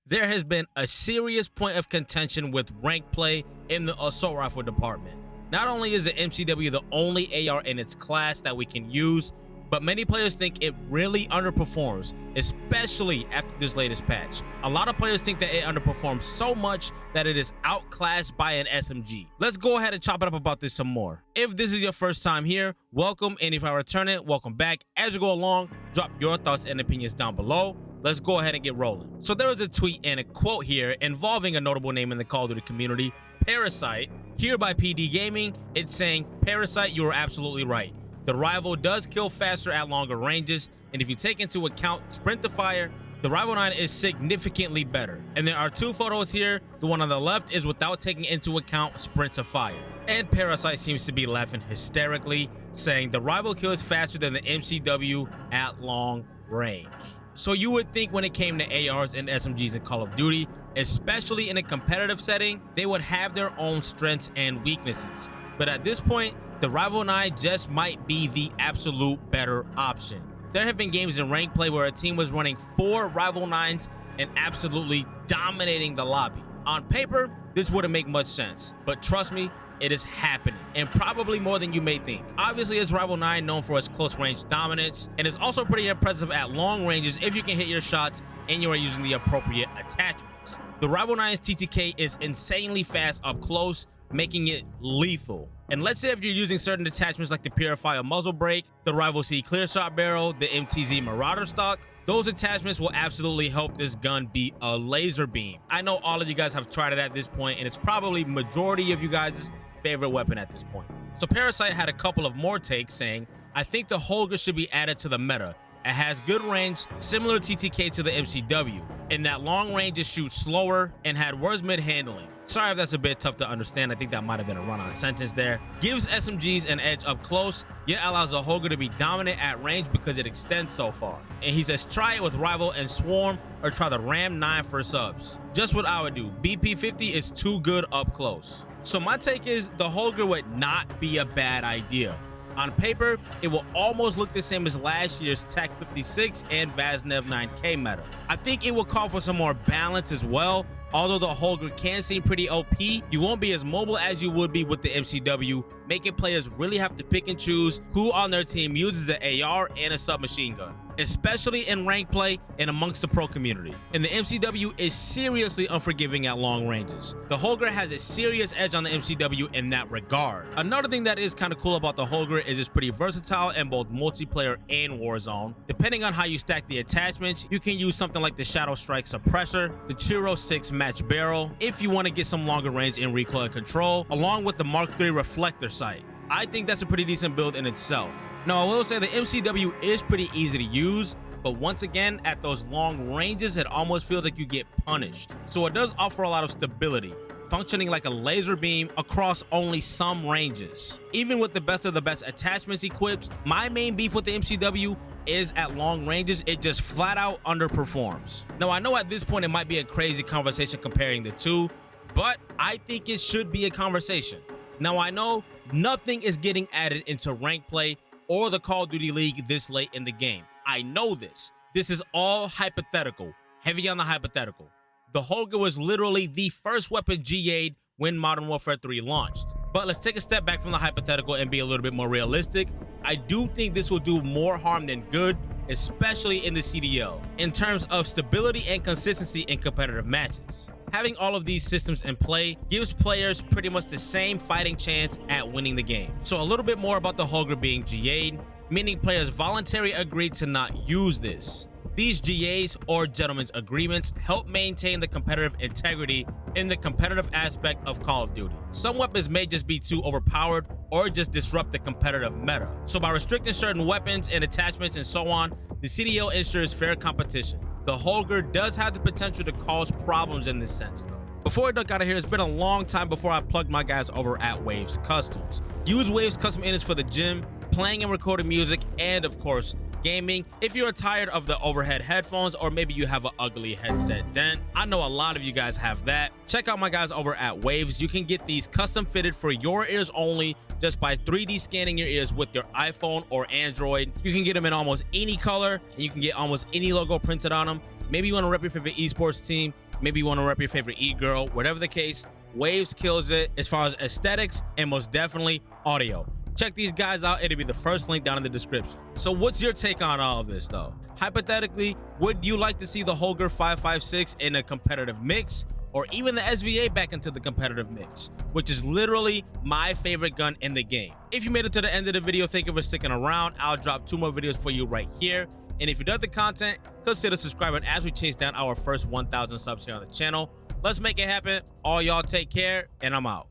there has been a serious point of contention with rank play in the assault rifle department. Not only is the MCW the only AR in its class that we can use, but many players think it really underperforms, especially after this latest patch. A lot of players think that it underperforms so much that it is outclassed by an SMG. Let's go ahead and chop it up about this some more. If this is your first time here, welcome, and if I return it, welcome back. As you go along, drop your thoughts and opinions down below. Let's go ahead and get rolling. So there was a tweet and a quote here involving a notable name in the Call of Duty community, Parasite. Here by PD Gaming, it's saying, "Parasite, you are absolutely right. The rival does kill faster at longer ranges, and if you take into account sprint to fire, the Rival 9 is significantly better." And there are two photos here. The one on the left is without taking into account sprint to fire. And Parasite seems to be laughing hysterically, saying the rival kills faster than the MCW at long range. So you would think when it came to ARs and SMGs in Call of Duty, especially in a competitive setting, they would have their own strengths and weaknesses. But at this point, the Rival 9 just might be the absolute better option. There have been games in ranked play where a team was running 4 Rival 9s and absolutely dominating the lobby. On paper, this wouldn't make much sense, but trust me, it is happening, and probably more than you may think. Obviously, it's Rival 9 known for its close range dominance, and is also pretty impressive at long ranges if you can hit your shots and you are using the appropriate attachments. The Rival 9's TTK is insanely fast up close, making it lethal. And let's say if you're using certain attachments like the Purifier muzzle brake, the Rival C clear shot barrel, the MTZ Marauder stock, those attachments will absolutely help this gun be a laser beam. I know all of you guys have tried it at this point, and it's probably majority of you guys' favorite weapon at this point. So Parasite had a couple of more takes saying, "I think the Holger should be added to the meta. It has good range, similar TTK to the MCW. In that long range, it shoots slower and had worse mid handling." Sorry if that's a bit tough to understand. I think that might have been a run-on sentence there. "Gives SMGs an edge up close, yet allows the Holger to be dominant at range because it extends so far." And he says, "Try it with Rival and Swarm, or try the Ram 9 for subs. Just what I would do. BP50 is too good up close." So my take is the Holger would not be a bad idea. On paper, it will almost look the same as last year's Tech 56 and Vaznev 9K meta. I think it will call for some more balance as well. Although the Holger can seem pretty OP, you won't be as mobile as you would be with the MCW, making players really have to pick and choose who on their team uses an AR and a submachine gun, especially in rank play and amongst the pro community. And the MCW is seriously unforgiving at long ranges. The Holger has a serious edge on the MCW in that regard. Another thing that is kind of cool about the Holger is it's pretty versatile in both multiplayer and Warzone. Depending on how you stack the attachments, you can use something like the Shadow Strike suppressor, the Chiro 6 match barrel, if you want to get some longer range in recoil control, along with the Mark III reflector sight. I think that's a pretty decent build in itself. Now, I will say the MCW is pretty easy to use, but once again, at those long ranges, it almost feels like you get punished. So it does offer a lot of stability, functioning like a laser beam across only some ranges. Even with the best of the best attachments equipped, my main beef with the MCW is at long ranges, it just flat out underperforms. Now, I know at this point it might be a crazy conversation comparing the two, but I think it should be a conversation. Now, I know nothing is getting added into rank play or the Call of Duty League this late in the game. I know this. This is all hypothetical, heavy on the hypothetical. The Holger was literally the first weapon GA'd when Modern Warfare 3 launched. But let's take a step back from the hypothetical and be a little bit more realistic. I do think this will do more harm than good, especially in the CDL, in terms of stability and consistency in competitive matches. Having all of these systems in play gives players pretty much the same fighting chance at winning the game. So a little bit more about the Holger being GA'd, meaning players voluntarily agreed to not use this. These GAs, or gentlemen's agreements, help maintain the competitive integrity in the competitive aspect of Call of Duty. Some weapons may just be too overpowered or just disrupt the competitive meta. So by restricting certain weapons and attachments and so on, the CDL ensures fair competition. The Holger does have the potential to cause problems in this sense though. Before I duck out of here, it's been a long time before I plugged my guys over at Waves Customs. Use Waves Custom Edits for the gym, playing and recording music, and of course, gaming. If you're tired of the overhead headphones, or maybe you have an ugly headset dent, I know a lot of you guys have that. Check out my guys over at Waves. You can get these custom fitted for your ears only just by 3D scanning your ears with your iPhone or Android. You can get them in almost any color, and you can get almost any logo printed on them. Maybe you want to rep your favorite esports team. maybe you want to rep your favorite e-girl, whatever the case, Waves kills it as far as aesthetics and most definitely audio. Check these guys out, it'll be the first link down in the description. So what's your take on all of this though? Hypothetically, would you like to see the Holger 556 in a competitive mix, or even the SVA back into the competitive mix, which is literally my favorite gun in the game? If you made it to the end of the video, thank you for sticking around. I'll drop 2 more videos for you right here. And if you dug the content, consider subscribing as we chase down our first 1,000 subs here on the channel. Let's make it happen. All y'all take care, and I'm out.